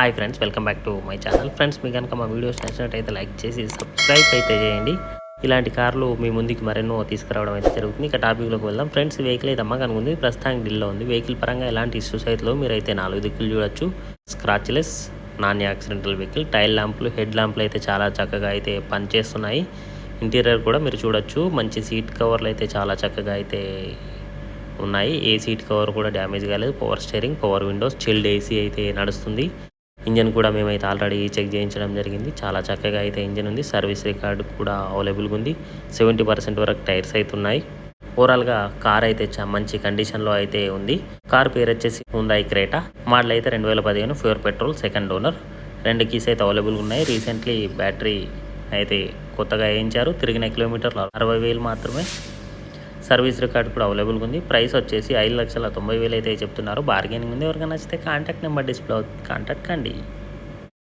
Hi friends, welcome back to my channel. Friends, మీకు కనుక మా వీడియోస్ నచ్చినట్టయితే లైక్ చేసి సబ్స్క్రైబ్ అయితే చేయండి. ఇలాంటి కార్లు మీ ముందుకి మరెన్నో తీసుకురావడం అయితే జరుగుతుంది. ఇక టాపిక్లోకి వెళ్దాం. ఫ్రెండ్స్, ఈ వెహికల్ అయితే అమ్మకానికి ఉంది. ప్రస్తుతానికి డీల్లో ఉంది. వెహికల్ పరంగా ఎలాంటి ఇష్యూస్ అయితే మీరైతే 4 దిక్కులు చూడొచ్చు. Scratchless, non accidental vehicle. Tail ల్యాంపులు, హెడ్ ల్యాంపులు అయితే చాలా చక్కగా అయితే పనిచేస్తున్నాయి. ఇంటీరియర్ కూడా మీరు చూడొచ్చు. మంచి సీట్ కవర్లు అయితే చాలా చక్కగా అయితే ఉన్నాయి. ఏ సీట్ కవర్ కూడా డ్యామేజ్ కాలేదు. Power steering, power Windows, chilled AC అయితే నడుస్తుంది. ఇంజన్ కూడా మేమైతే ఆల్రెడీ చెక్ చేయించడం జరిగింది. చాలా చక్కగా అయితే ఇంజన్ ఉంది. సర్వీస్ రికార్డు కూడా అవైలబుల్గా ఉంది. 70% వరకు టైర్స్ అయితే ఉన్నాయి. ఓవరాల్గా కార్ అయితే మంచి కండిషన్లో అయితే ఉంది. కార్ పేరు వచ్చేసి హ్యుందాయ్ క్రెటా. మోడల్ అయితే 2015 pure petrol, second owner. 2 keys అయితే అవైలబుల్గా ఉన్నాయి. రీసెంట్లీ బ్యాటరీ అయితే కొత్తగా వేయించారు. తిరిగిన కిలోమీటర్లు 60,000 మాత్రమే. సర్వీస్ రికార్డ్ కూడా అవైలబుల్గా ఉంది. ప్రైస్ వచ్చేసి 5,90,000 అయితే చెప్తున్నారు. బార్గెనింగ్ ఉంది. ఎవరికైనా నచ్చితే కాంటాక్ట్ నెంబర్ డిస్ప్లే అవుతుంది, కాంటాక్ట్ కండి.